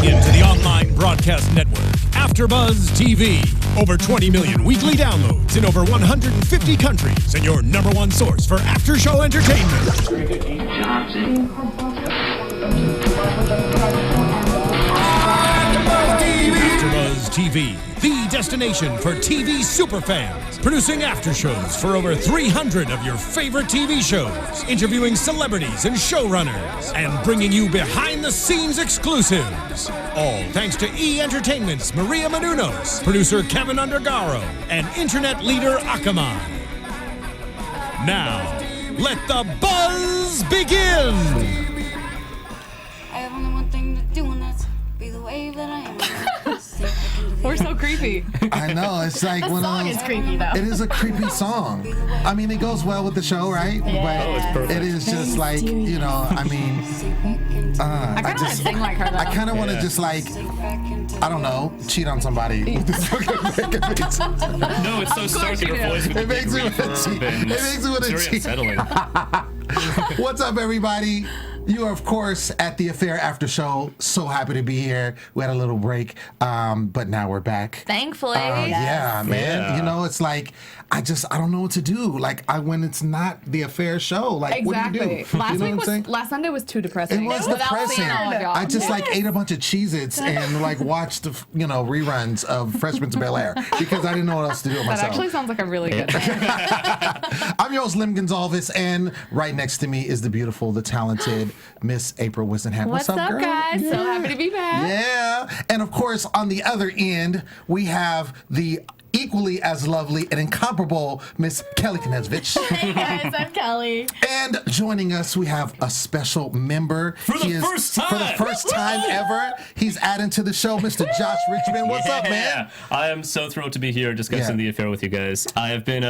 Tuning in to the online broadcast network, AFTERBUZZ TV. Over 20 million weekly downloads in over 150 countries, and your number one source for after-show entertainment. AFTERBUZZ TV, the destination for TV superfans. Producing aftershows for over 300 of your favorite TV shows. Interviewing celebrities and showrunners. And bringing you behind-the-scenes exclusives. All thanks to E! Entertainment's Maria Menounos, producer Kevin Undergaro, and internet leader Akamai. Now, let the buzz begin! I have only one thing to do, and that's be the wave that I am. We're so creepy. I know, it's like The one song of is those, creepy though. it is a creepy song. I mean, it goes well with the show, right? Yeah. But Oh, it's perfect. it is just like, you know, I mean, I kind of want to sing like her though. I kind of want to just like, I don't know, cheat on somebody with this fucking makeup. No, it's so stark in you her do. voice. It makes me want to cheat. It makes me want to It's very cheat. unsettling. What's up, everybody? You are, of course, at the Affair After Show. So happy to be here. We had a little break, but now we're back. Thankfully. Yeah, man. Yeah. You know, it's like, I don't know what to do. Like, when it's not the Affair show, like, Exactly. what do you do? Last you know week what I'm saying? last Sunday was too depressing. It was Without depressing. seeing all of y'all. I just like ate a bunch of Cheez-Its and like watched the reruns of Fresh Prince of Bel-Air because I didn't know what else to do with That myself. actually sounds like a really good thing. I'm your host, Lem Gonsalves, and right next to me is the beautiful, the talented Miss April Whisenhant. What's up, girl? guys? So happy to be back. Yeah. And of course, on the other end, we have the equally as lovely and incomparable Miss Kellie Knezovich. Hey guys, I'm Kelly. And joining us, we have a special member. For the first time. For the first time ever, he's adding to the show, Mr. Josh Richmond. What's up, man? I am so thrilled to be here discussing Yeah. the affair with you guys. I've been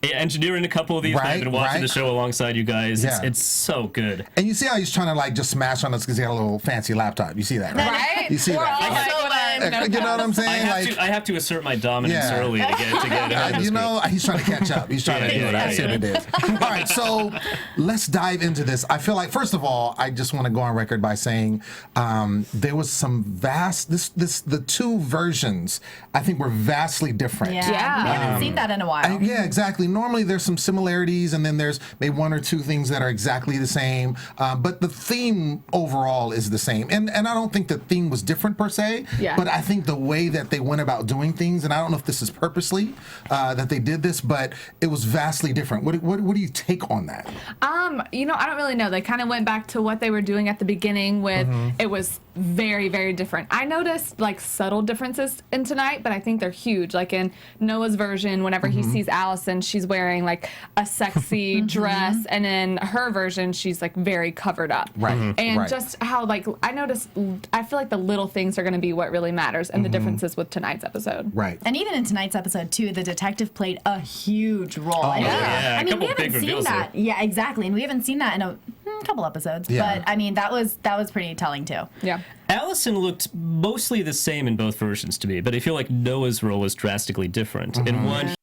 engineering a couple of these. And I've been watching the show alongside you guys. Yeah. It's so good. And you see how he's trying to like just smash on us because he had a little fancy laptop. You see that, right? Right? You see We're that? all so in. You know what I'm saying? I have to assert my dominance Yeah. early to get ahead of this You group. know, he's trying to catch up. He's trying to do it. I see what it is. All right, so let's dive into this. I feel like, first of all, I just want to go on record by saying there was some the two versions, I think, were vastly different. Yeah. We haven't seen that in a while. Yeah, exactly. Normally there's some similarities and then there's maybe one or two things that are exactly the same, but the theme overall is the same. And I don't think the theme was different per se, Yeah. but I think the way that they went about doing things, and I don't know if this is purposely that they did this, but it was vastly different. What do you take on that? I don't really know. They kind of went back to what they were doing at the beginning with it was very, very different. I noticed like subtle differences in tonight, but I think they're huge. Like in Noah's version, whenever he sees Allison, she's wearing like a sexy dress, and in her version, she's like very covered up. Right. And Right. just how like I feel like the little things are going to be what really matters, and the differences with tonight's episode. Right. And even in tonight's episode too, the detective played a huge role. Oh, And yeah. I A mean, couple we haven't big seen reveals that. there. Yeah, exactly. And we haven't seen that in a couple episodes. Yeah. But I mean, that was pretty telling too. Yeah. Allison looked mostly the same in both versions to me, but I feel like Noah's role was drastically different. In one,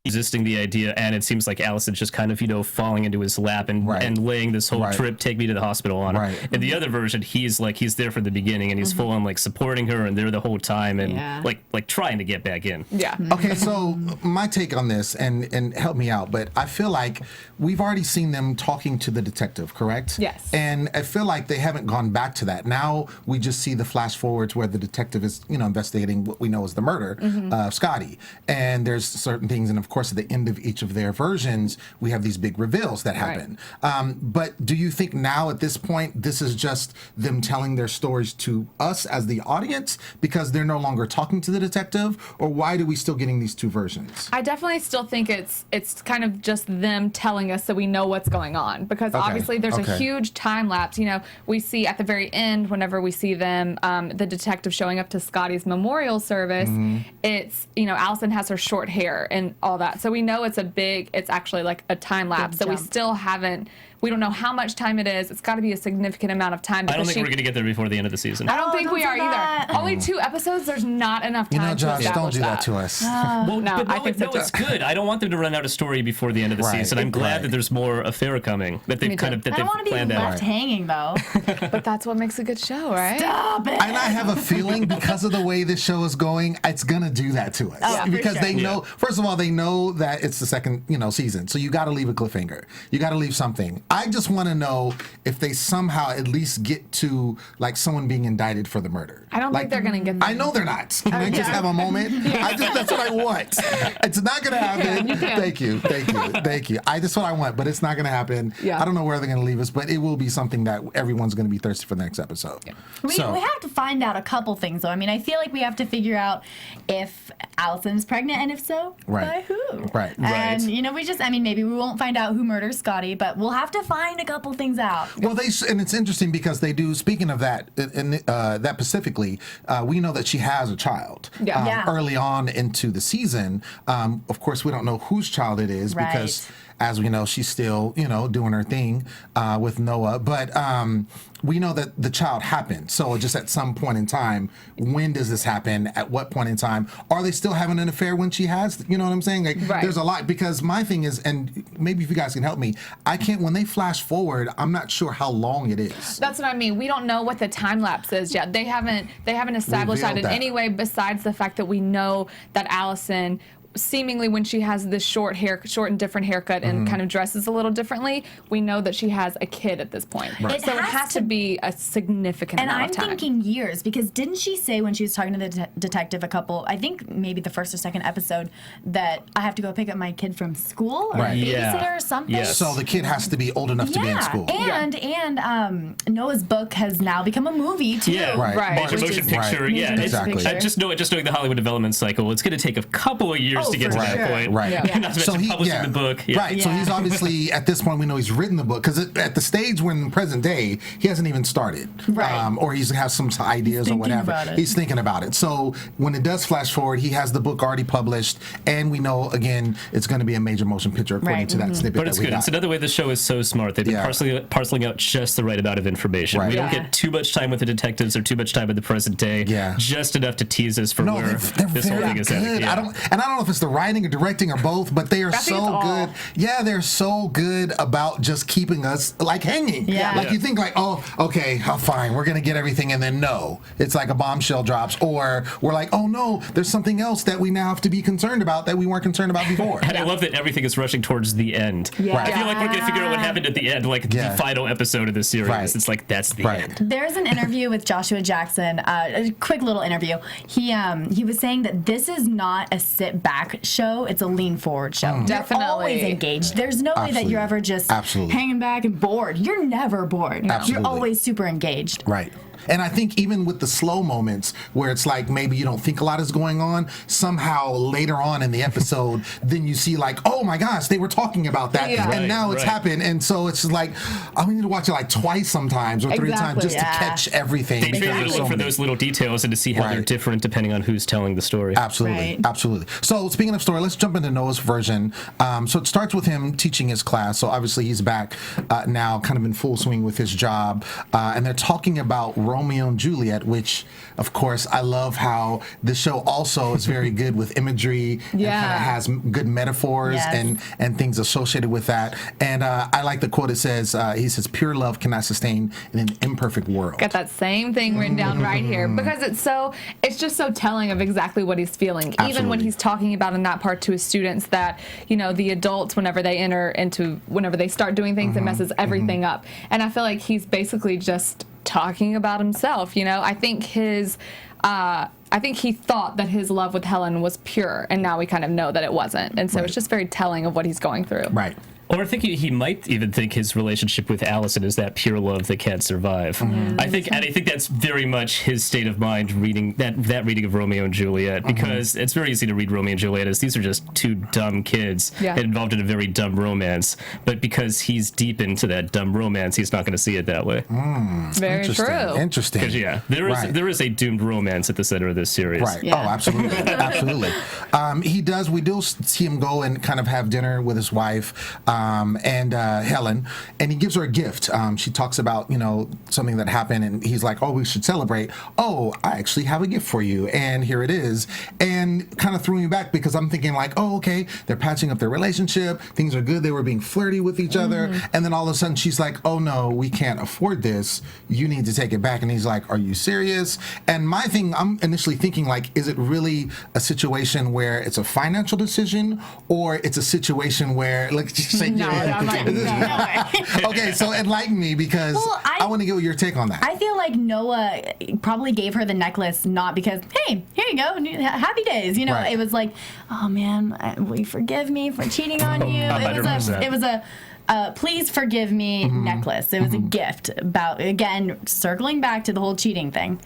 resisting the idea, and it seems like Allison's just kind of, falling into his lap and Right. and laying this whole Right. trip, take me to the hospital on her. Right. In the other version, he's there from the beginning, and he's full on like supporting her and there the whole time, and Yeah. like trying to get back in. Yeah. Okay, so my take on this, and help me out, but I feel like we've already seen them talking to the detective, correct? Yes. And I feel like they haven't gone back to that. Now we just see the flash forwards where the detective is, investigating what we know is the murder of Scotty. And there's certain things, and of course at the end of each of their versions, we have these big reveals that happen. But do you think now at this point, this is just them telling their stories to us as the audience because they're no longer talking to the detective, or why do we still getting these two versions? I definitely still think it's kind of just them telling us so we know what's going on, because obviously there's a huge time lapse. We see at the very end, whenever we see them, the detective showing up to Scotty's memorial service, it's, Allison has her short hair and all that. So we know it's actually like a time lapse. So we still haven't We don't know how much time it is. It's got to be a significant amount of time. I don't think we're going to get there before the end of the season. I don't think don't we do are that. either. Only 2 episodes. There's not enough time You know, Josh, to establish don't do that to us. Well, No, but I think so, too. it's good. I don't want them to run out of story before the end of the Right. season. I'm glad Right. that there's more affair coming. That they've Me kind too. of that I they've don't want to be planned left out. hanging though. But that's what makes a good show, right? Stop it. And I have a feeling because of the way this show is going, it's gonna do that to us. Yeah, for because sure. they know, first of all, they know that it's the second, season. So you got to leave a cliffhanger. You got to leave something. I just want to know if they somehow at least get to like someone being indicted for the murder. I don't think they're going to get that. I know they're not. Can I just have a moment? That's what I want. It's not gonna happen. You can. Thank you. That's what I want, but it's not gonna happen. Yeah. I don't know where they're gonna leave us, but it will be something that everyone's gonna be thirsty for the next episode. We have to find out a couple things, though. I mean, I feel like we have to figure out if Allison's pregnant, and if so, Right. by who? Right. And, maybe we won't find out who murders Scotty, but we'll have to find a couple things out. Well, and it's interesting because they do. Speaking of that, that specifically, we know that she has a child. Yeah. Early on into the season, of course, we don't know whose child it is Right. because, as we know, she's still doing her thing with Noah. But we know that the child happened. So just at some point in time, when does this happen? At what point in time? Are they still having an affair when she has? You know what I'm saying? Like, Right. There's a lot because my thing is, and maybe if you guys can help me, I can't. When they flash forward, I'm not sure how long it is. That's what I mean. We don't know what the time lapse is yet. They haven't established that in Revealed that. any way besides the fact that we know that Allison, seemingly when she has this short and different haircut and kind of dresses a little differently, we know that she has a kid at this point. Right. So it It has has to to- be a significant And amount I'm of time. thinking years, because didn't she say when she was talking to the detective I think maybe the first or second episode, that I have to go pick up my kid from school or Right. a babysitter Yeah. or something? Yes. So the kid has to be old enough to be in school. And Noah's book has now become a movie too. Yeah, Right. Right. Major Which motion is- picture. Major Yeah, motion Exactly. picture. just knowing the Hollywood development cycle, it's going to take a couple of years Oh, to get for to that sure. point. Right. Yeah. Not to mention publishing the book. Yeah. Right. So Yeah. he's obviously at this point we know he's written the book because at the stage when present day he hasn't even started, Right. or he has some ideas or thinking whatever. about it. He's thinking about it. So when it does flash forward, he has the book already published, and we know again it's going to be a major motion picture according Right. to that snippet. But it's that we good. got. It's another way the show is so smart. They've been Yeah. parceling out just the right amount of information. Right. We don't Yeah. get too much time with the detectives or too much time in the present day. Yeah. Just enough to tease us for No, where they're this whole very thing is good. headed. Yeah. I don't know if it's the writing or directing or both, but they are I think so it's all. good. Yeah, they're so good about just keeping us like hanging. Yeah. Like Yeah. you think like, oh, okay, fine, we're gonna get everything, and then no, it's like a bombshell drops, or we're like, oh no, there's something else that we now have to be concerned about that we weren't concerned about before. And I love that everything is rushing towards the end. Yeah. I feel like we're going to figure out what happened at the end, like Yeah. the final episode of the series. Right. It's like, that's the Right. end. There's an interview with Joshua Jackson, a quick little interview. He was saying that this is not a sit back show; it's a lean forward show. You're Definitely. always engaged. There's no way that Absolutely. you're ever just Absolutely. hanging back and bored. You're never bored. Absolutely. You're always super engaged. Right. And I think even with the slow moments where it's like maybe you don't think a lot is going on, somehow later on in the episode, then you see like, oh my gosh, they were talking about that, Yeah. and Right, now it's right. happened. And so it's just like, oh, we need to watch it like twice sometimes or three Exactly. times just Yeah. to catch everything. They because really there's look so for many. those little details and to see how they're Right. different depending on who's telling the story. Absolutely, Right. absolutely. So speaking of story, let's jump into Noah's version. So it starts with him teaching his class. So obviously he's back now, kind of in full swing with his job, and they're talking about Romeo and Juliet, which, of course, I love how the show also is very good with imagery and Yeah. kind of has good metaphors Yes. and things associated with that. And I like the quote. It says, he says, "Pure love cannot sustain in an imperfect world." Got that same thing written down right here because it's just so telling of exactly what he's feeling. Even when Absolutely. he's talking about in that part to his students that, the adults, whenever they start doing things, it messes everything up. And I feel like he's basically just talking about himself. I think I think he thought that his love with Helen was pure, and now we kind of know that it wasn't. And so it's just very telling of what he's going through. Right. Or I think he might even think his relationship with Allison is that pure love that can't survive. I think that's very much his state of mind reading that reading of Romeo and Juliet, because it's very easy to read Romeo and Juliet as these are just two dumb kids involved in a very dumb romance. But because he's deep into that dumb romance, he's not going to see it that way. Very true. Interesting. Because there is a doomed romance at the center of this series. Right. Yeah. Oh, absolutely. Absolutely. We do see him go and kind of have dinner with his wife. and Helen, and he gives her a gift. She talks about, something that happened, and he's like, oh, we should celebrate. Oh, I actually have a gift for you, and here it is. And kind of threw me back because I'm thinking like, oh, okay, they're patching up their relationship. Things are good. They were being flirty with each other. And then all of a sudden she's like, oh no, we can't afford this. You need to take it back. And he's like, are you serious? And my thing, I'm initially thinking like, is it really a situation where it's a financial decision, or it's a situation where, like, just say, No, I'm like, no. okay, so enlighten me, because I want to get your take on that. I feel like Noah probably gave her the necklace not because, hey, here you go, happy days. Right. It was like, oh man, will you forgive me for cheating on you? It was a please forgive me necklace. It was a gift about, again, circling back to the whole cheating thing.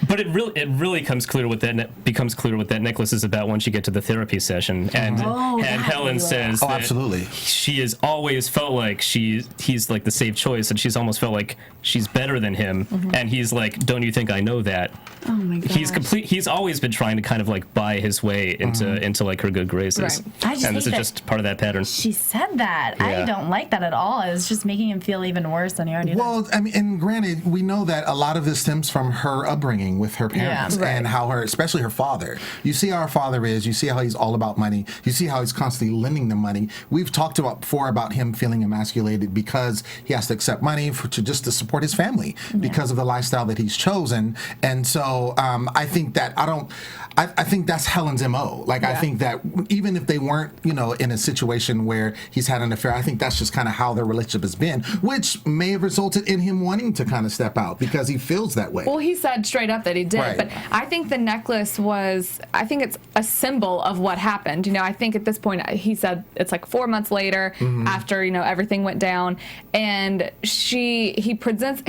But it really becomes clear what that necklace is about once you get to the therapy session, and Helen says that absolutely, she has always felt like he's like the safe choice, and she's almost felt like she's better than him, and he's like, don't you think I know that? Oh my gosh. He's always been trying to kind of like buy his way into like her good graces, right. And this is just part of that pattern. She said that. Yeah. I don't like that at all. It was just making him feel even worse than he already did. Well, I mean, and granted, we know that a lot of this stems from her upbringing with her parents, and how especially her father. You see how her father is. You see how he's all about money. You see how he's constantly lending them money. We've talked about before about him feeling emasculated because he has to accept money just to support his family because of the lifestyle that he's chosen. And so I think that I think that's Helen's MO. Like, I think that even if they weren't, in a situation where he's had an affair, I think that's just kind of how their relationship has been, which may have resulted in him wanting to kind of step out because he feels that way. Well, he said straight up that he did, Right. but I think the necklace I think it's a symbol of what happened. I think at this point, he said it's like 4 months later after, everything went down, and he presents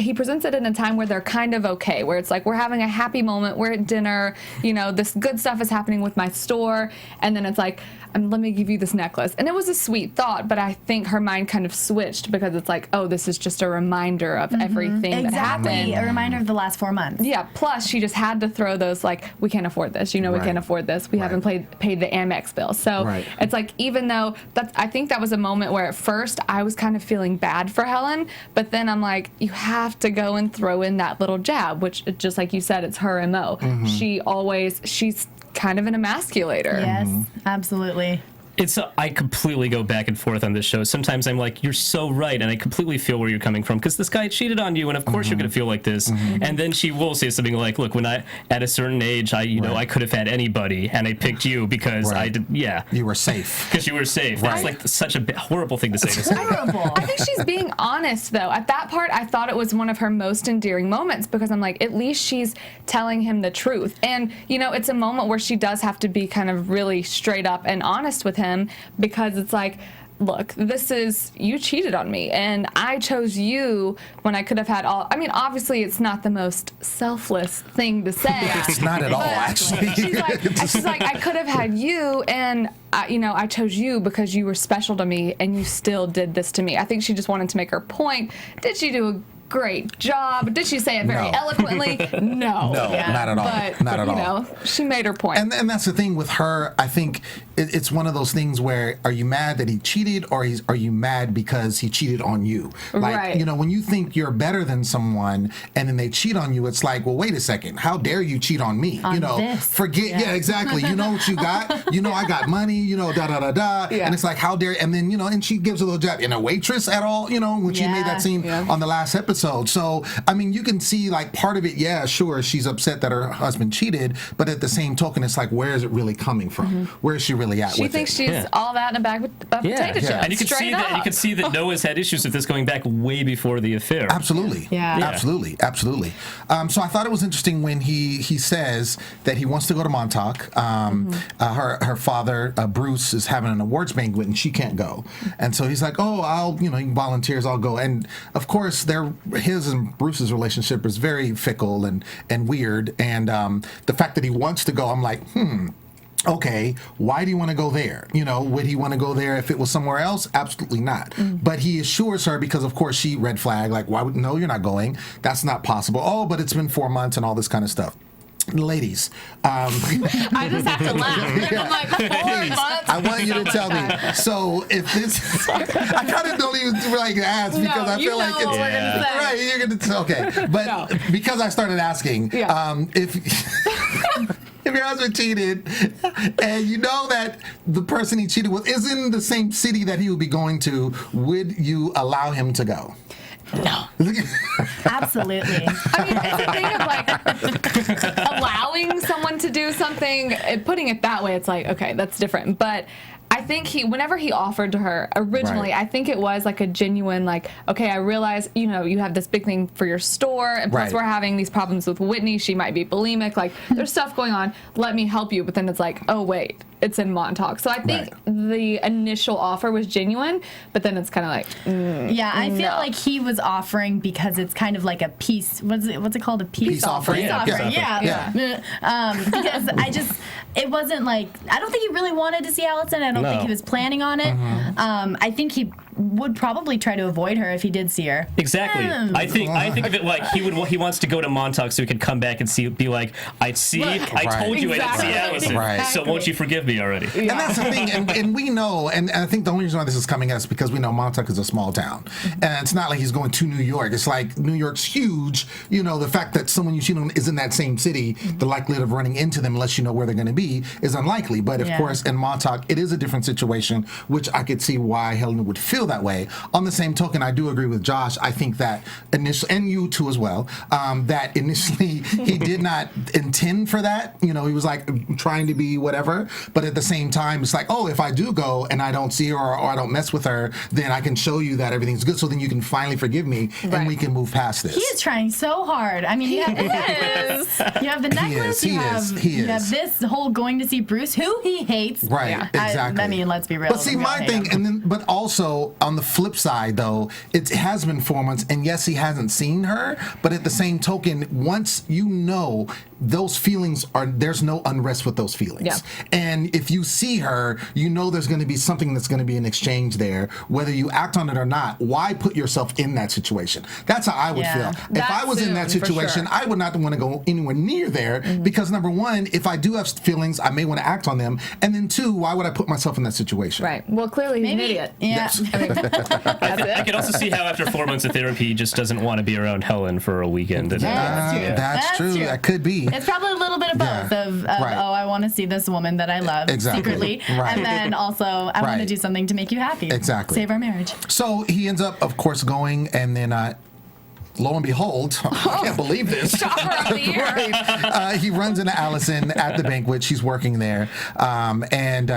it in a time where they're kind of okay, where it's like, we're having a happy moment, we're at dinner, this good stuff is happening with my store, and then it's like, let me give you this necklace. And it was a sweet thought, but I think her mind kind of switched because it's like, oh, this is just a reminder of everything that happened. A reminder of the last 4 months. Yeah, plus she just had to throw those, like, we can't afford this, we can't afford this, we haven't paid the Amex bill. So it's like, even though I think that was a moment where at first I was kind of feeling bad for Helen, but then I'm like, you have to go and throw in that little jab, which, just like you said, it's her MO. She's kind of an emasculator. Yes, absolutely. I completely go back and forth on this show. Sometimes I'm like, you're so right, and I completely feel where you're coming from, because this guy cheated on you, and of course you're going to feel like this. And then she will say something like, look, when at a certain age, I could have had anybody, and I picked you because I did, you were safe. Because you were safe. That's like such a horrible thing to say. It's horrible. I think she's being honest, though. At that part, I thought it was one of her most endearing moments, because I'm like, at least she's telling him the truth. And, it's a moment where she does have to be kind of really straight up and honest with him, because it's like, look, you cheated on me, and I chose you when I could have had all. I mean, obviously, it's not the most selfless thing to say. It's not at all, actually. She's like, I could have had you, and I chose you because you were special to me, and you still did this to me. I think she just wanted to make her point. Did she do a great job? Did she say it very eloquently? No. No, not at all. But, not at all. She made her point. And that's the thing with her. I think it's one of those things where, are you mad that he cheated, or are you mad because he cheated on you? Like, when you think you're better than someone and then they cheat on you, it's like, well, wait a second. How dare you cheat on me? Forget. Yeah, exactly. You know what you got? I got money, da da da da. Yeah. And it's like, how dare, and then, and she gives a little jab. A waitress at all, when she made that scene on the last episode. So, I mean, you can see, like, part of it, sure, she's upset that her husband cheated, but at the same token, it's like, where is it really coming from? Where is she really at with it? She thinks she's all that in a bag of potato chips. And you can see that Noah's had issues with this going back way before the affair. Absolutely. Absolutely. So I thought it was interesting when he says that he wants to go to Montauk. Her father, Bruce, is having an awards banquet, and she can't go. And so he's like, oh, I'll, he volunteers, I'll go. And, of course, his and Bruce's relationship is very fickle and weird, and the fact that he wants to go, I'm like, okay, why do you want to go there? Would he want to go there if it was somewhere else? Absolutely not. But he assures her, because of course she red flag, like, no, you're not going. That's not possible. Oh, but it's been 4 months and all this kind of stuff. ladies, I just have to laugh. I'm like, 4 months. I want you to tell me. So if this, I kind of don't even like ask because I feel like it's what we're gonna say. right. You're gonna okay, but because I started asking, if if your husband cheated and you know that the person he cheated with is in the same city that he would be going to, would you allow him to go? No. Absolutely. I mean, it's a thing of like allowing someone to do something, putting it that way, it's like, okay, that's different. But I think whenever he offered to her originally, I think it was like a genuine, like, okay, I realize, you know, you have this big thing for your store, and plus we're having these problems with Whitney. She might be bulimic. Like, there's stuff going on. Let me help you. But then it's like, oh, wait, it's in Montauk. So I think the initial offer was genuine, but then it's kind of like, I feel like he was offering because it's kind of like a peace. What's it called? A peace offering. Yeah. Because it wasn't like, I don't think he really wanted to see Allison. I don't think he was planning on it. I think he would probably try to avoid her if he did see her. Exactly. I think of it like he wants to go to Montauk so he can come back and be like, I told you I didn't see Allison. So won't you forgive me already? And that's the thing, and we know, and I think the only reason why this is coming out is because we know Montauk is a small town, and it's not like he's going to New York. It's like New York's huge. You know, the fact that someone you cheat on is in that same city, the likelihood of running into them, unless you know where they're going to be, is unlikely. But of course, in Montauk, it is a different situation, which I could see why Helena would feel that way. On the same token, I do agree with Josh. I think that initially, and you too as well, that initially he did not intend for that. You know, he was like trying to be whatever, but at the same time, it's like, oh, if I do go and I don't see her or I don't mess with her, then I can show you that everything's good. So then you can finally forgive me and we can move past this. He is trying so hard. I mean, you have the necklace, you have this whole going to see Bruce, who he hates. Right, exactly. I mean, let's be real. But see, my thing, but also on the flip side, though, it has been 4 months, and yes, he hasn't seen her, but at the same token, once you know those feelings there's no unrest with those feelings. And if you see her, you know there's going to be something that's going to be an exchange there, whether you act on it or not. Why put yourself in that situation? That's how I would feel. If I was in that situation, I would not want to go anywhere near there because, number one, if I do have feelings, I may want to act on them, and then two, why would I put myself in that situation? Right. Well, clearly he's an idiot. Yeah. I could also see how after 4 months of therapy, he just doesn't want to be around Helen for a weekend. That's true. That could be. It's probably a little bit of both oh, I want to see this woman that I love secretly, and then also I want to do something to make you happy. Exactly. Save our marriage. So he ends up, of course, going, and then lo and behold, I can't believe this. He runs into Allison at the banquet. She's working there. And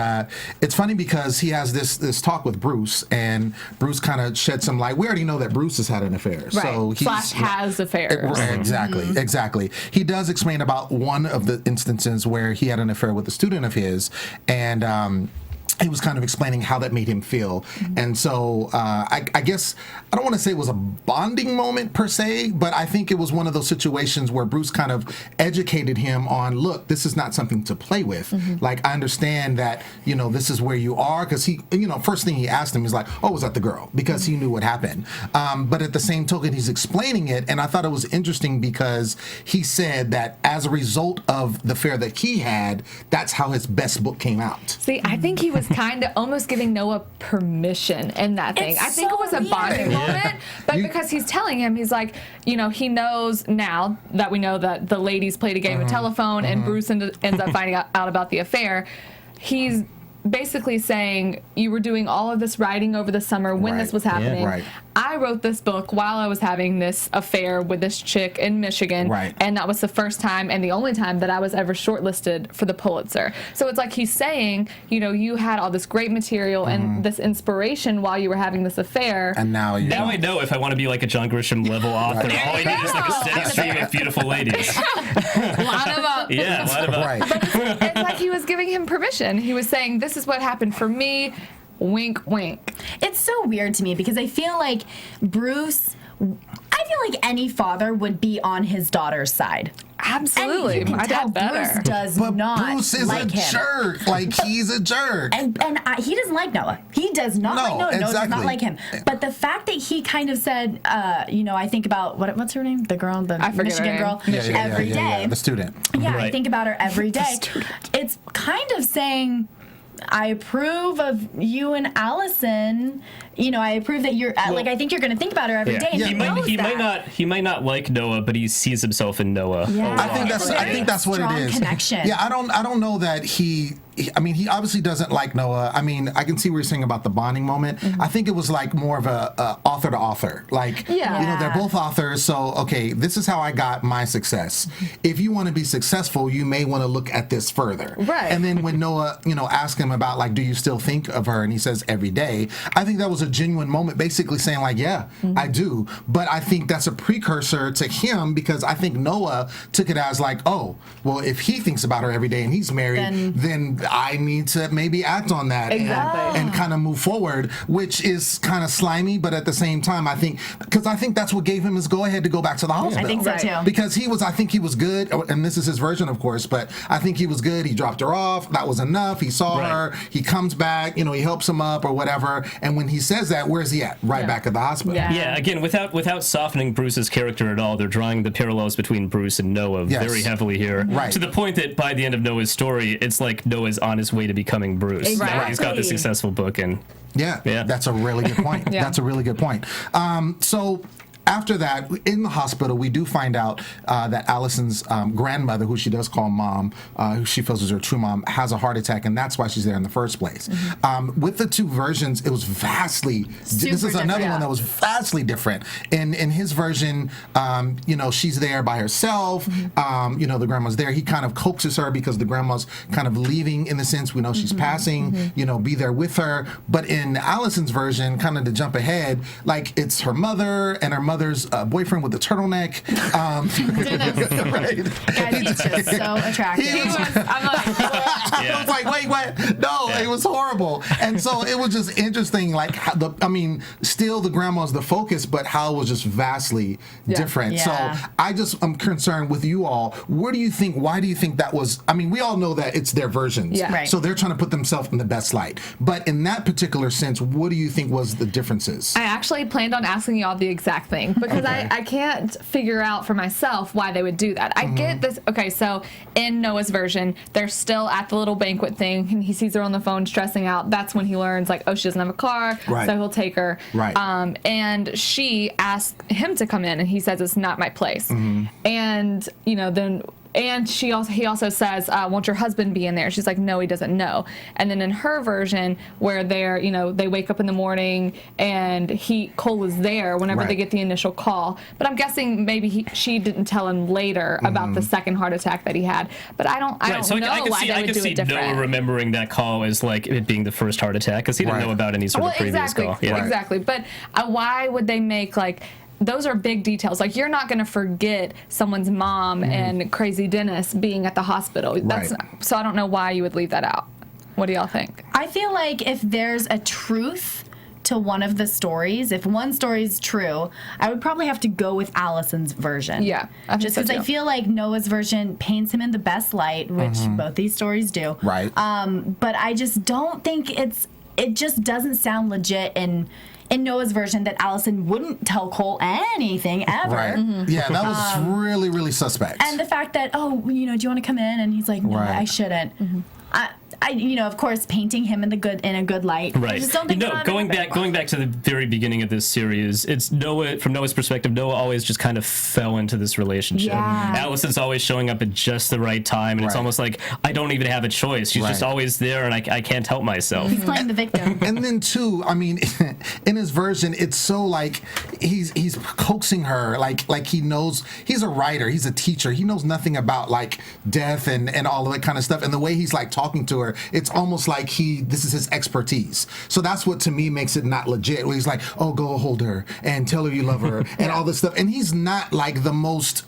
it's funny because he has this talk with Bruce, and Bruce kind of sheds some light. We already know that Bruce has had an affair. Right. So / has affairs. Exactly. He does explain about one of the instances where he had an affair with a student of his, and he was kind of explaining how that made him feel. And so I guess I don't want to say it was a bonding moment per se, but I think it was one of those situations where Bruce kind of educated him on, look, this is not something to play with. Like, I understand that, you know, this is where you are, because he, you know, first thing he asked him is like, oh, was that the girl? Because he knew what happened. But at the same token, he's explaining it, and I thought it was interesting because he said that as a result of the affair that he had, that's how his best book came out. See, I think he was kind of almost giving Noah permission in that thing. I think it was a bonding moment, but because he's telling him, he's like, you know, he knows now that we know that the ladies played a game of telephone and Bruce ends up finding out about the affair. He's basically saying, you were doing all of this writing over the summer when this was happening. I wrote this book while I was having this affair with this chick in Michigan, and that was the first time and the only time that I was ever shortlisted for the Pulitzer. So it's like he's saying, you know, you had all this great material and this inspiration while you were having this affair. And now you I know if I want to be like a John Grisham level author, all I need is like a steady stream of beautiful ladies. Line them up. Yeah, line them up. But it's like he was giving him permission. He was saying, this is what happened for me. Wink, wink. It's so weird to me because I feel like Bruce, I feel like any father would be on his daughter's side. Absolutely. And you can My tell dad better. Bruce does But not Bruce is like a him. jerk. Like, he's a jerk. And he doesn't like Noah. He does not No, like Noah. Noah does exactly. not like him. But the fact that he kind of said, I think about what's her name? The girl, the I forget her Michigan name. girl, every day. Yeah, the student. Yeah, I Right. think about her every day. It's kind of saying, I approve of you and Allison. I approve that you're like. I think you're going to think about her every day. And He might not like Noah, but he sees himself in Noah. Yeah. I think that's what it Strong is. connection. Yeah, I don't know that he obviously doesn't like Noah. I mean, I can see what you're saying about the bonding moment. I think it was like more of a author to author. Like, they're both authors, so okay, this is how I got my success. If you want to be successful, you may want to look at this further. Right. And then when Noah, asked him about like, do you still think of her? And he says every day. I think that was a genuine moment, basically saying like, yeah, I do. But I think that's a precursor to him, because I think Noah took it as like, oh, well, if he thinks about her every day and he's married, then I need to maybe act on that and kind of move forward, which is kind of slimy, but at the same time, I think that's what gave him his go ahead to go back to the hospital. I think so too. Because I think he was good, and this is his version, of course, but I think he was good. He dropped her off. That was enough. He saw her. He comes back, he helps him up or whatever. And when he says that, where's he at? Right back at the hospital. Yeah, again, without softening Bruce's character at all, they're drawing the parallels between Bruce and Noah very heavily here. Right. To the point that by the end of Noah's story, it's like Noah's on his way to becoming Bruce. Exactly. He's got this successful book, and Yeah, that's a really good point. That's a really good point. So after that, in the hospital, we do find out that Allison's grandmother, who she does call mom, who she feels is her true mom, has a heart attack, and that's why she's there in the first place. With the two versions, it was vastly. This is another one that was vastly different. In his version, she's there by herself. The grandma's there. He kind of coaxes her because the grandma's kind of leaving. In the sense, we know she's passing. Be there with her. But in Allison's version, kind of to jump ahead, like it's her mother and her mother's boyfriend with the turtleneck. Right. Guys, he's just so attractive. I was like, wait, what? No, it was horrible. And so it was just interesting, like, still the grandma's the focus, but how it was just vastly different. Yeah. So I'm concerned with you all. Why do you think that was? I mean, we all know that it's their versions. Yeah. Right. So they're trying to put themselves in the best light. But in that particular sense, what do you think was the differences? I actually planned on asking y'all the exact thing because I can't figure out for myself why they would do that. I get this. Okay, so in Noah's version, they're still at the little banquet thing, and he sees her on the phone stressing out. That's when he learns, like, oh, she doesn't have a car, so he'll take her. Right. And she asks him to come in, and he says, it's not my place. And, then... And he also says, won't your husband be in there? She's like, no, he doesn't know. And then in her version, where they wake up in the morning and Cole is there whenever they get the initial call. But I'm guessing maybe she didn't tell him later about the second heart attack that he had. But I don't know why they would do it different. Noah remembering that call as like it being the first heart attack because he didn't know about any sort of previous call. Yeah. Exactly. But why would they make like... Those are big details. Like, you're not going to forget someone's mom and crazy Dennis being at the hospital. So I don't know why you would leave that out. What do y'all think? I feel like if there's a truth to one of the stories, if one story is true, I would probably have to go with Allison's version. Yeah. Just because I feel like Noah's version paints him in the best light, which both these stories do. Right. But I just don't think it just doesn't sound legit in Noah's version that Allison wouldn't tell Cole anything ever. Right. Yeah, that was really, really suspect. And the fact that, do you want to come in? And he's like, no, I shouldn't. Of course, painting him in a good light. Right. I just don't think going back to the very beginning of this series, it's Noah, from Noah's perspective, Noah always just kind of fell into this relationship. Yeah. Allison's always showing up at just the right time, and it's almost like I don't even have a choice. She's just always there, and I can't help myself. He's playing the victim. And then too, I mean, in his version, it's so like he's coaxing her, like he knows. He's a writer, he's a teacher, he knows nothing about like death and all of that kind of stuff. And the way he's like talking to her, her, it's almost like this is his expertise. So that's what to me makes it not legit. Where he's like, oh, go hold her and tell her you love her and all this stuff. And he's not like the most,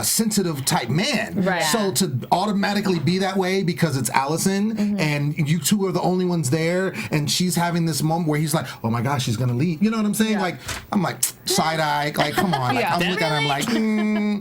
sensitive type man. Right. So to automatically be that way because it's Allison and you two are the only ones there, and she's having this moment where he's like, oh my gosh, she's gonna leave. You know what I'm saying? Yeah. Like, I'm like, side eye, like, come on. Like, I'm looking at him like,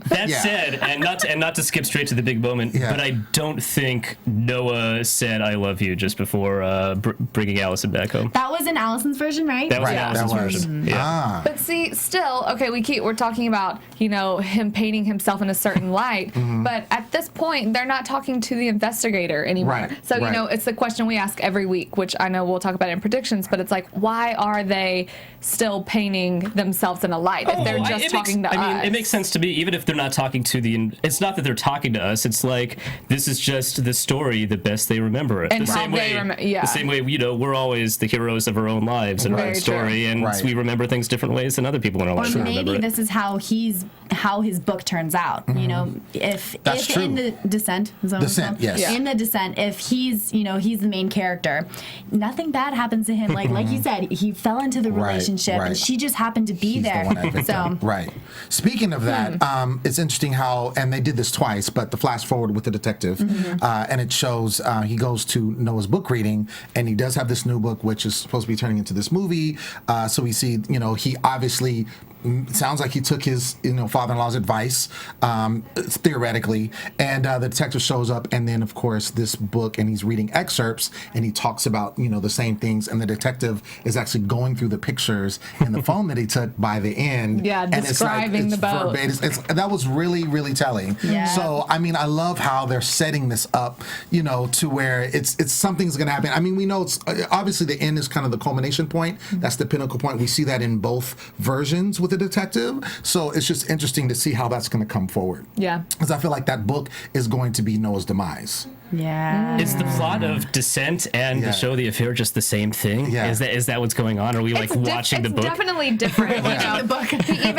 That said, and not to skip straight to the big moment, but I don't think Noah said "I love you" just before bringing Allison back home. That was in Allison's version, right? That was Right, Allison's that was. version. Yeah. But see, still, okay, we're talking about, him painting himself in a certain light, but at this point, they're not talking to the investigator anymore. Right, So, right. it's the question we ask every week, which I know we'll talk about in predictions, but it's like, why are they still painting themselves in a light if they're just talking to us? I mean, it makes sense to me, even if they're not talking to it's not that they're talking to us, it's like, this is just the story the best they remember it. And The how same they way, the same way, we're always the heroes of our own lives and our Very own story, true. and Right. we remember things different ways than other people in our Or lives remember maybe it. this is how his book turns out. If That's true. in the Descent, is that what it's Descent, called? yes. Yeah. In the Descent, if he's the main character, nothing bad happens to him. Like you said, he fell into the Right, relationship, right. and she just happened to be He's there. the one that picked him. Right. Speaking of that, it's interesting how, and they did this twice, but the flash forward with the detective, and it shows he goes to Noah's book reading, and he does have this new book, which is supposed to be turning into this movie. So we see, he obviously sounds like he took his father-in-law's advice, theoretically, and the detective shows up, and then of course this book, and he's reading excerpts, and he talks about the same things, and the detective is actually going through the pictures in the phone that he took by the end, Yeah, and describing the boat. that was really, really telling. Yeah. So I mean, I love how they're setting this up, to where it's something's going to happen. I mean, we know it's obviously the end is kind of the culmination point. That's the pinnacle point. We see that in both versions with the detective. So it's just interesting to see how that's going to come forward. Yeah. Because I feel like that book is going to be Noah's demise. Yeah. Is the plot of Descent and the show The Affair just the same thing? Yeah. Is that what's going on? Are we watching the book? It's definitely different. The book.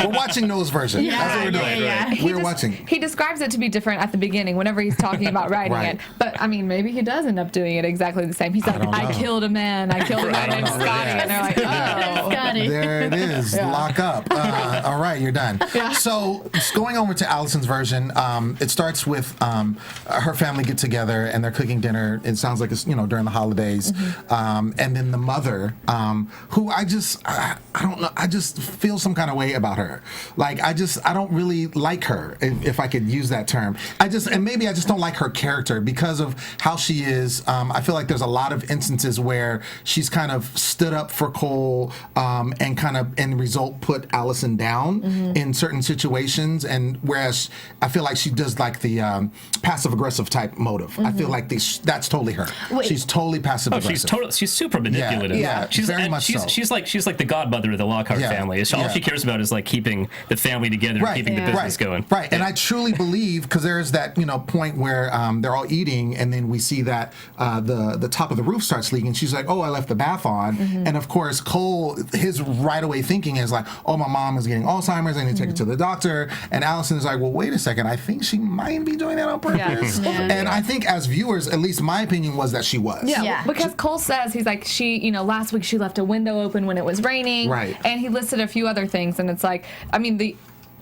We're watching Noah's version. That's what we're doing. yeah. We're watching. He describes it to be different at the beginning whenever he's talking about writing Right. it. But I mean, maybe he does end up doing it exactly the same. He's like, don't I know. killed a man. I killed a man named know. Scotty. And they're like, oh. Scotty. There it is. Lock up. All right, you're done. So just going over to Allison's version, it starts with her family get together and they're cooking dinner. It sounds like it's during the holidays, and then the mother, who I don't know, I just feel some kind of way about her. Like I don't really like her, if I could use that term. And maybe I just don't like her character because of how she is. I feel like there's a lot of instances where she's kind of stood up for Cole, and kind of in result put Allison down in certain situations, and whereas I feel like she does like the passive aggressive type motive. I feel like that's totally her. Wait. She's totally passive aggressive. She's super manipulative. Yeah, very much so. She's like the godmother of the Lockhart family. All she cares about is like keeping the family together, and keeping the business going. Right, and I truly believe, because there's that point where they're all eating, and then we see that the top of the roof starts leaking. She's like, "Oh, I left the bath on," and of course Cole, his right away thinking is like, "Oh, my mom is getting Alzheimer's. I need to take her to the doctor." And Allison is like, "Well, wait a second. I think she might be doing that on purpose." And I think as viewers, at least my opinion was that she was. Yeah. Because Cole says he's like, last week she left a window open when it was raining. Right. And he listed a few other things, and it's like, I mean, the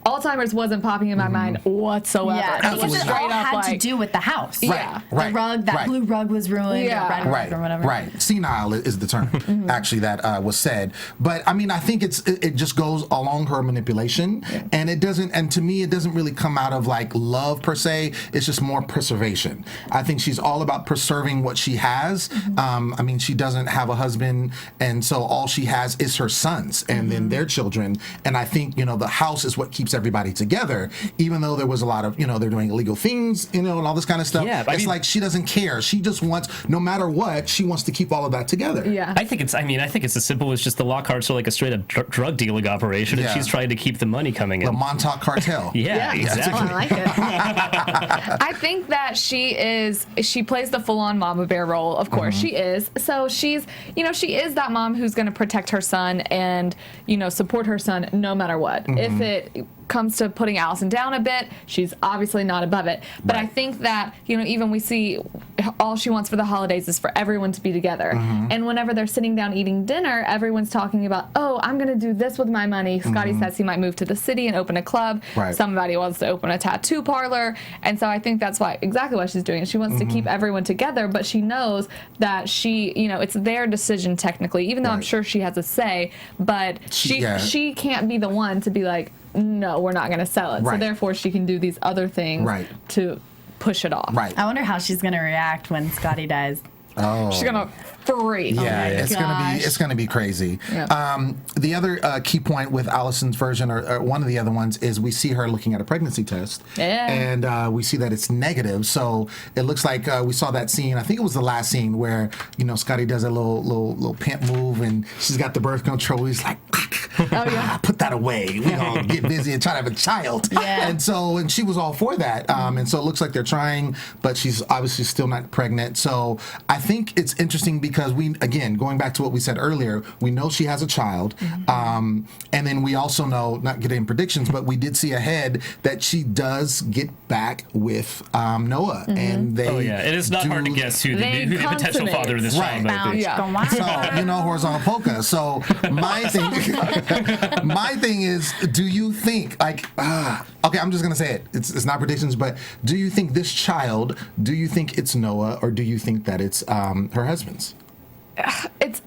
Alzheimer's wasn't popping in my mind whatsoever. Yeah, It was because it straight all up had like, to do with the house. Yeah. The rug, that blue rug was ruined, Yeah. or red rug or whatever. Right. Senile is the term actually that was said. But I mean, I think it just goes along her manipulation, and it doesn't. And to me, it doesn't really come out of like love per se. It's just more preservation. I think she's all about preserving what she has. I mean, she doesn't have a husband, and so all she has is her sons and then their children. And I think the house is what keeps everybody together. Even though there was a lot of, they're doing illegal things, and all this kind of stuff. Yeah, it's like she doesn't care. She just wants, no matter what, she wants to keep all of that together. Yeah. I think it's as simple as just the Lockharts are like a straight up drug dealing operation, and she's trying to keep the money coming in. The Montauk cartel. Yeah, exactly. I like it. I think that she plays the full-on mama bear role. Of course, she is. So she's, she is that mom who's going to protect her son and, support her son no matter what. If it comes to putting Allison down a bit, she's obviously not above it. But I think that, even we see all she wants for the holidays is for everyone to be together. And whenever they're sitting down eating dinner, everyone's talking about, oh, I'm going to do this with my money. Scotty says he might move to the city and open a club. Somebody wants to open a tattoo parlor. And so I think that's exactly what she's doing. She wants to keep everyone together, but she knows that it's their decision technically, even though I'm sure she has a say, but she can't be the one to be like, no, we're not going to sell it. So therefore she can do these other things to push it off. I wonder how she's going to react when Scotty dies. Oh. She's gonna freak. Yeah, it's gonna be crazy. Yeah. The other key point with Allison's version, or one of the other ones, is we see her looking at a pregnancy test, and we see that it's negative. So it looks like we saw that scene. I think it was the last scene where Scotty does a little pimp move, and she's got the birth control. He's like, put that away. We gonna get busy and try to have a child. Yeah. And she was all for that. And so it looks like they're trying, but she's obviously still not pregnant. So I think it's interesting because again, going back to what we said earlier, we know she has a child. And then we also know, not getting predictions, but we did see ahead that she does get back with Noah. And they it is not hard to guess who the potential father of this child might be. So, horizontal polka. So my thing is, do you think, okay, I'm just going to say it. It's not predictions, but do you think this child, do you think it's Noah, or do you think that it's her husband's?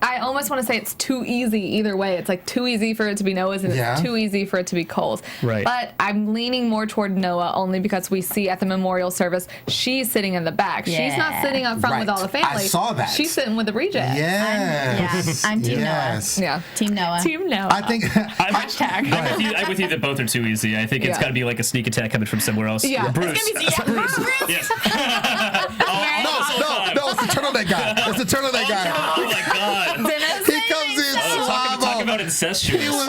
I almost want to say it's too easy either way. It's like too easy for it to be Noah's, and it's too easy for it to be Cole's. Right. But I'm leaning more toward Noah only because we see at the memorial service she's sitting in the back. Yeah. She's not sitting up front with all the family. I saw that. She's sitting with the reject. I'm Team Noah. Yeah. Team Noah. Team Noah. I think hashtag. I'm with you that both are too easy. I think it's got to be like a sneak attack coming from somewhere else. Yeah. Bruce. It's gonna be Bruce. Yes. No, it's the turtleneck guy. It's the turtleneck guy. Oh my God. He comes in talk about incestuous. He was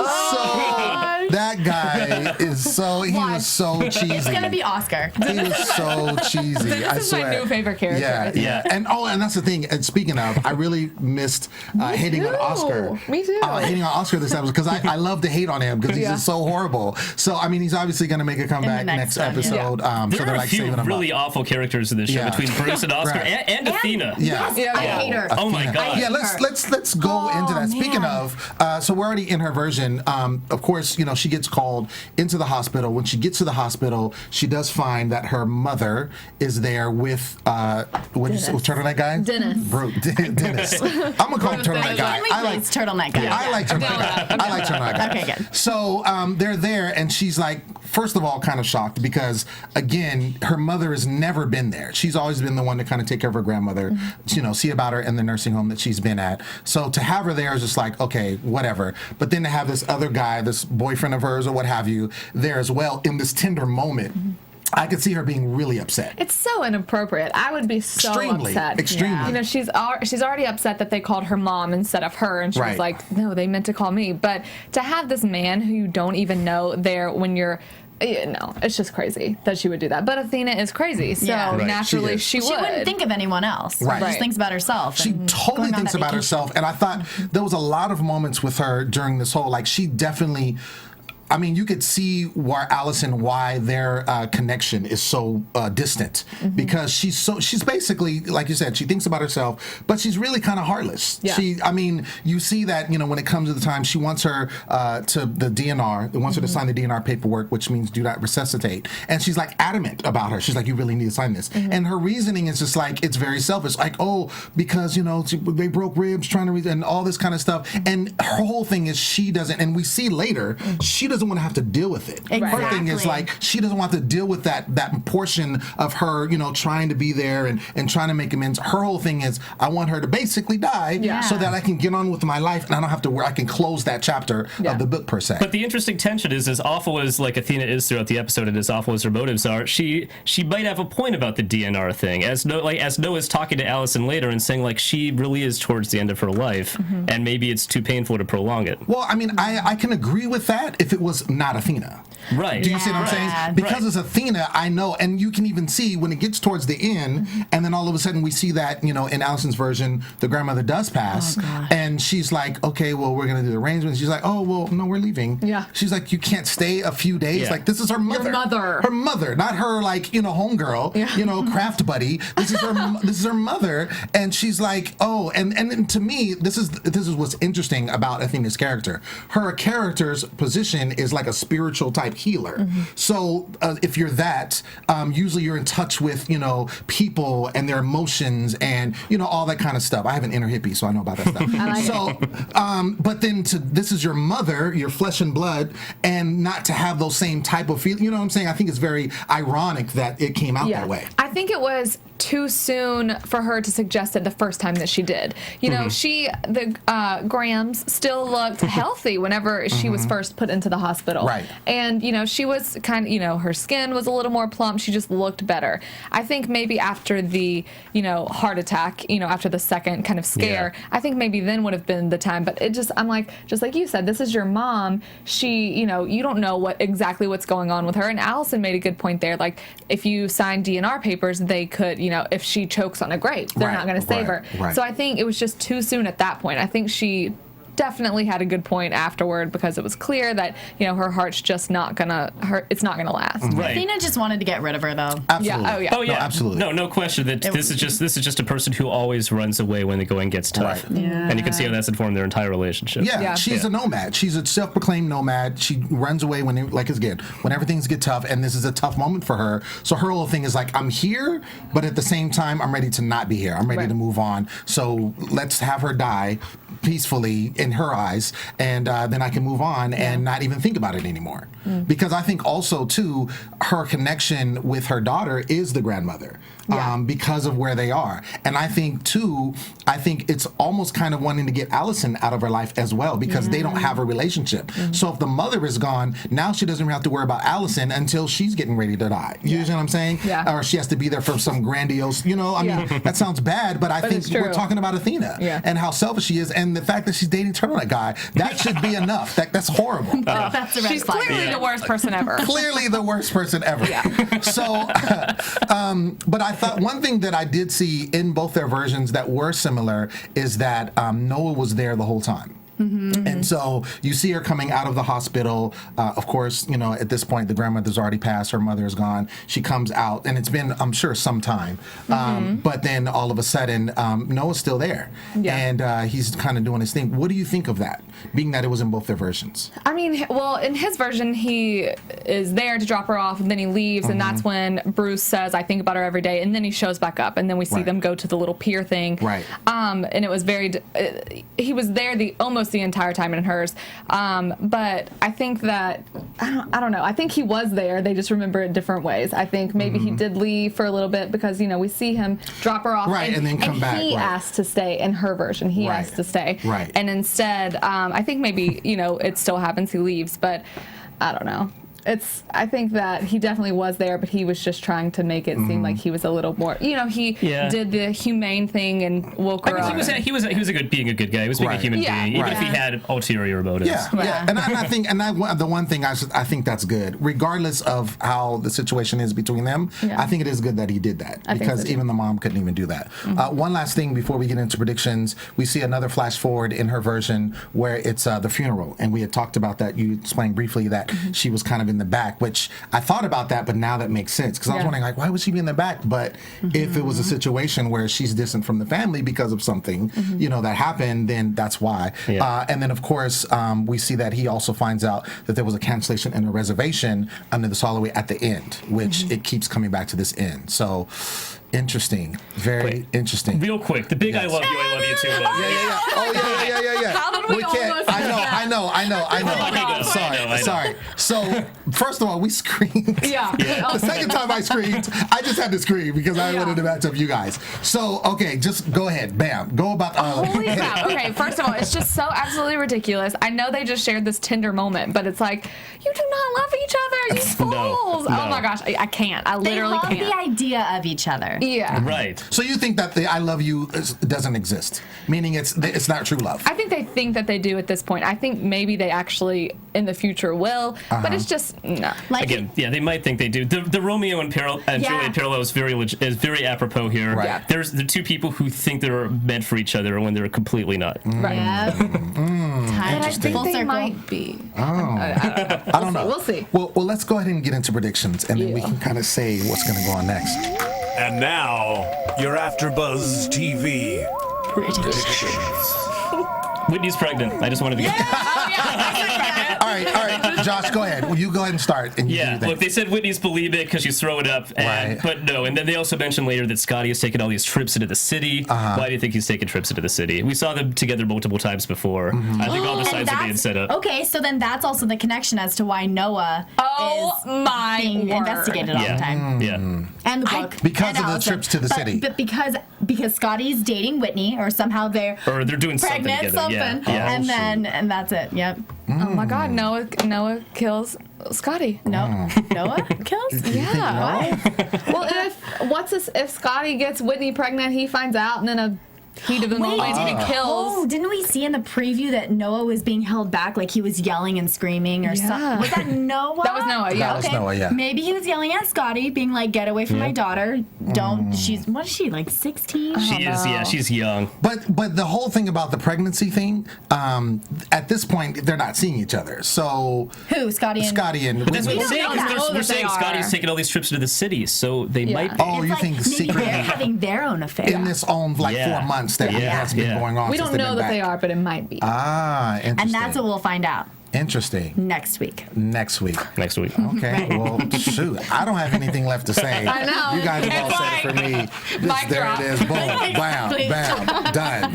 that guy is so, he was so cheesy. It's gonna be Oscar. He was so cheesy. This is my new favorite character. Yeah. And that's the thing. And speaking of, I really missed hating on Oscar. Me too. Hating on Oscar this episode because I love to hate on him because he's just so horrible. So I mean, he's obviously going to make a comeback next episode. There are a few really awful characters in this show between Bruce and Oscar and Athena. I hate her. Oh my God. Yeah, let's go into that. Speaking of, so we're already in her version. Of course, she gets called into the hospital. When she gets to the hospital, she does find that her mother is there with what did you say? Turtleneck guy? Dennis. I'm gonna call him Turtleneck guy. I like Turtleneck guy. I like Turtleneck guy. I like Turtleneck guy. Okay, good. So they're there, and she's like, first of all, kind of shocked because again, her mother has never been there. She's always been the one to kind of take care of her grandmother, see about her in the nursing home that she's been at. So to have her there is just like, okay, whatever. But then to have this other guy, this boyfriend of hers or what have you, there as well in this tender moment. I could see her being really upset. It's so inappropriate. I would be so upset. Extremely. She's already upset that they called her mom instead of her, and she was like, no, they meant to call me. But to have this man who you don't even know there when you're, no, it's just crazy that she would do that. But Athena is crazy, so naturally she would. She wouldn't think of anyone else. She just thinks about herself. She totally thinks about herself. And I thought there was a lot of moments with her during this whole, like, she definitely... I mean, you could see why their connection is so distant because she's basically, like you said, she thinks about herself, but she's really kind of heartless. Yeah. You see that, when it comes to the time, she wants her to the DNR, wants her to sign the DNR paperwork, which means do not resuscitate. And she's like adamant about her. She's like, you really need to sign this. And her reasoning is just like, it's very selfish. Like, because, they broke ribs trying to, and all this kind of stuff. And her whole thing is she doesn't, and we see later, she doesn't want to have to deal with it. Exactly. Her thing is like she doesn't want to deal with that portion of her, trying to be there and trying to make amends. Her whole thing is I want her to basically die so that I can get on with my life and I don't have to I can close that chapter of the book per se. But the interesting tension is, as awful as like Athena is throughout the episode and as awful as her motives are, she might have a point about the DNR thing. As Noah's talking to Allison later and saying like she really is towards the end of her life and maybe it's too painful to prolong it. Well, I mean, I can agree with that if it was not Athena. Right. Do you see what I'm saying? Because it's Athena, I know, and you can even see when it gets towards the end, and then all of a sudden we see that, in Allison's version, the grandmother does pass, and she's like, okay, well, we're going to do the arrangements. She's like, oh, well, no, we're leaving. Yeah. She's like, you can't stay a few days? Yeah. Like, this is her mother. Your mother. Her mother, not her, like, homegirl, craft buddy. This is her mother, and she's like, oh, and to me, this is what's interesting about Athena's character. Her character's position is like a spiritual type healer. So if you're that, usually you're in touch with people and their emotions and all that kind of stuff. I have an inner hippie, so I know about that stuff. But then this is your mother, your flesh and blood, and not to have those same type of feelings. You know what I'm saying? I think it's very ironic that it came out that way. I think it was too soon for her to suggest it the first time that she did. The Grahams still looked healthy whenever she was first put into the hospital. Right. And, she was kind of, her skin was a little more plump. She just looked better. I think maybe after the, heart attack, after the second kind of scare, I think maybe then would have been the time. But I'm like, just like you said, this is your mom. She, you don't know exactly what's going on with her. And Allison made a good point there. Like, if you sign DNR papers, they could, if she chokes on a grape, they're not going to save her. Right. So I think it was just too soon at that point. I think she definitely had a good point afterward because it was clear that her heart's just not gonna it's not gonna last. Right. Athena just wanted to get rid of her though. Absolutely. Oh yeah. No, absolutely. No question that this is just a person who always runs away when the going gets tough. Right. Yeah. And you can see how that's informed their entire relationship. Yeah, she's a nomad. She's a self-proclaimed nomad. She runs away when everything's get tough, and this is a tough moment for her. So her whole thing is like, I'm here, but at the same time, I'm ready to not be here. I'm ready to move on. So let's have her die peacefully in her eyes, and then I can move on and not even think about it anymore. Because I think also too, her connection with her daughter is the grandmother. Because of where they are. And I think too, it's almost kind of wanting to get Allison out of her life as well, because they don't have a relationship. So if the mother is gone, now she doesn't have to worry about Allison until she's getting ready to die. You know what I'm saying? Or she has to be there for some grandiose, I mean, that sounds bad, but I think we're talking about Athena and how selfish she is, and the fact that she's dating turtleneck guy, that should be enough. That's horrible. That's a red She's flag. clearly the worst person ever. Clearly the worst person ever. So, but I thought one thing that I did see in both their versions that were similar is that Noah was there the whole time. And so you see her coming out of the hospital. Of course, at this point, the grandmother's already passed. Her mother is gone. She comes out, and it's been, I'm sure, some time. But then all of a sudden, Noah's still there. And he's kind of doing his thing. What do you think of that, being that it was in both their versions? I mean, well, in his version, he is there to drop her off, and then he leaves, and that's when Bruce says, I think about her every day, and then he shows back up, and then we see them go to the little pier thing. Right. And it was he was there almost the entire time in hers. But I think that, I don't know, I think he was there, they just remember it different ways. I think maybe he did leave for a little bit because, we see him drop her off. And then come back. He asked to stay in her version. He asked to stay. And instead, I think maybe, it still happens, he leaves, but I don't know. I think that he definitely was there, but he was just trying to make it seem like he was a little more, he did the humane thing and woke her up. He was being a good guy. He was being a human being, even if he had ulterior motives. And I think, the one thing I think that's good, regardless of how the situation is between them. I think it is good that he did that, because even the mom couldn't even do that. One last thing before we get into predictions, we see another flash forward in her version where it's the funeral, and we had talked about that. You explained briefly that she was kind of in the back, which I thought about that, but now that makes sense, because I was wondering, like, why would she be in the back? But if it was a situation where she's distant from the family because of something that happened, then that's why. And then of course we see that he also finds out that there was a cancellation and a reservation under the Soloway at the end, which it keeps coming back to this end. So interesting, very interesting. Real quick, the big I love you too. Yeah. How did we almost I know. Sorry. So first of all, we screamed. The second time I screamed, I just had to scream because I wanted to match up you guys. So okay, just go ahead, bam, go about. Holy crap! Okay, first of all, it's just so absolutely ridiculous. I know they just shared this tender moment, but it's like, you do not love each other, you fools! No. Oh my gosh, I can't. I literally they love can't. the idea of each other. Yeah. Right. So you think that the "I love you" doesn't exist, meaning it's not true love? I think that they do at this point. I think maybe they actually in the future will, but it's just no. Like, Again, yeah, they might think they do. The Romeo and Juliet parallel is very apropos here. Right. Yeah. There's the two people who think they're meant for each other when they're completely not. Right. yeah. Time I think full they circle. might be. I don't know. We'll see. Well, let's go ahead and get into predictions, and then we can kind of say what's going to go on next. And now, your AfterBuzz TV predictions. Whitney's pregnant. I just wanted to get. All right, Josh, go ahead. Well, you go ahead and start. And Yeah, look, they said Whitney's bulimic because she's throwing up, Right. but no. And then they also mentioned later that Scotty has taken all these trips into the city. Why do you think he's taking trips into the city? We saw them together multiple times before. I think all the signs are being set up. Okay, so then that's also the connection as to why Noah is my being word. investigated all the time. Yeah. And the book. Because and of the Allison. trips to the city. But because Scotty's dating Whitney, or somehow they're Or they're doing something pregnant, together. something, Yeah. and then and that's it. Yep. Oh my God, Noah kills Scotty. No, Noah kills. Yeah. Well, if Scotty gets Whitney pregnant, he finds out, and then a heat of the moment he kills. Oh, didn't we see in the preview that Noah was being held back, like he was yelling and screaming or something? Was that Noah? That was Noah. Yeah. That was Noah, yeah. Maybe he was yelling at Scotty, being like, "Get away from my daughter! Don't." She's what is she like? 16? She is. Yeah, she's young. But the whole thing about the pregnancy thing, at this point, they're not seeing each other. So Who? Scotty and But that's what We we're don't saying. know 'Cause that. we're That saying they Scotty's are. taking all these trips into the city, so they might be. Oh, It's you like think maybe secretly they're having their own affair. in this own 4 months that it has been going on? We since don't they've know been that they back. are, but it might be. Interesting. And that's what we'll find out Interesting. next week. Next week. Next week. Okay. Well, shoot. I don't have anything left to say. I know. You guys have all It's said it for me. mic There drop. it is. Boom. Bam. Please. Bam. Done.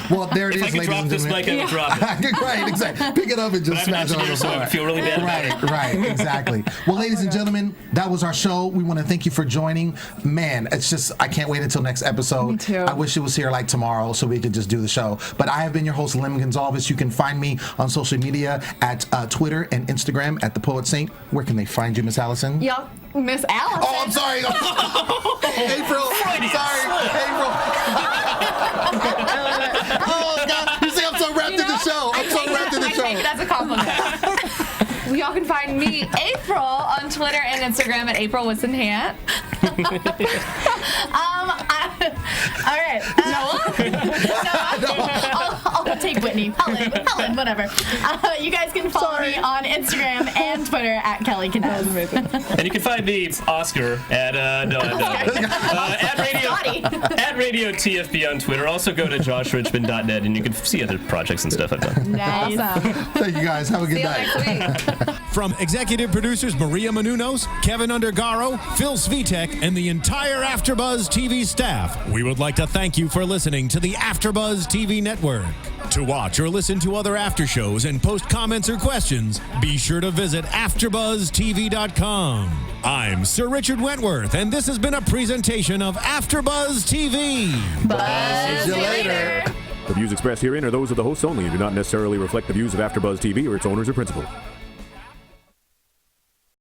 Well, there it If I is, could ladies drop and this gentlemen. mic, I would drop it. Right, exactly. Pick it up and just I'm an smash it on engineer, the so I floor. would feel really bad about Right, exactly. Well, ladies and gentlemen, that was our show. We want to thank you for joining. Man, it's just, I can't wait until next episode. Me too. I wish it was here like tomorrow so we could just do the show. But I have been your host, Lem Gonsalves. You can find me on social media at Twitter and Instagram at The Poet Saint. Where can they find you, Miss Allison? Y'all, Miss Allison. Oh, I'm sorry. April. Sorry, April. Oh, God. You see, I'm so wrapped in the show. I'm so wrapped in the I take it show. as a compliment. Well, y'all can find me, April, on Twitter and Instagram at April Whisenhant. All right. I'll take Whitney. Helen, whatever. You guys can follow me on Instagram and Twitter at Kellie Knezovich. And you can find me, Oscar, at at Radio TFB on Twitter. Also go to joshrichmond.net and you can see other projects and stuff I've done. Nice. Awesome. Thank you, guys. Have a good See you night. next week. From executive producers Maria Menounos, Kevin Undergaro, Phil Svitek, and the entire AfterBuzz TV staff, we would like to thank you for listening to the AfterBuzz TV network. To watch or listen to other after shows and post comments or questions, be sure to visit AfterBuzzTV.com. I'm Sir Richard Wentworth, and this has been a presentation of AfterBuzz TV. Buzz you later. The views expressed herein are those of the hosts only and do not necessarily reflect the views of AfterBuzz TV or its owners or principals.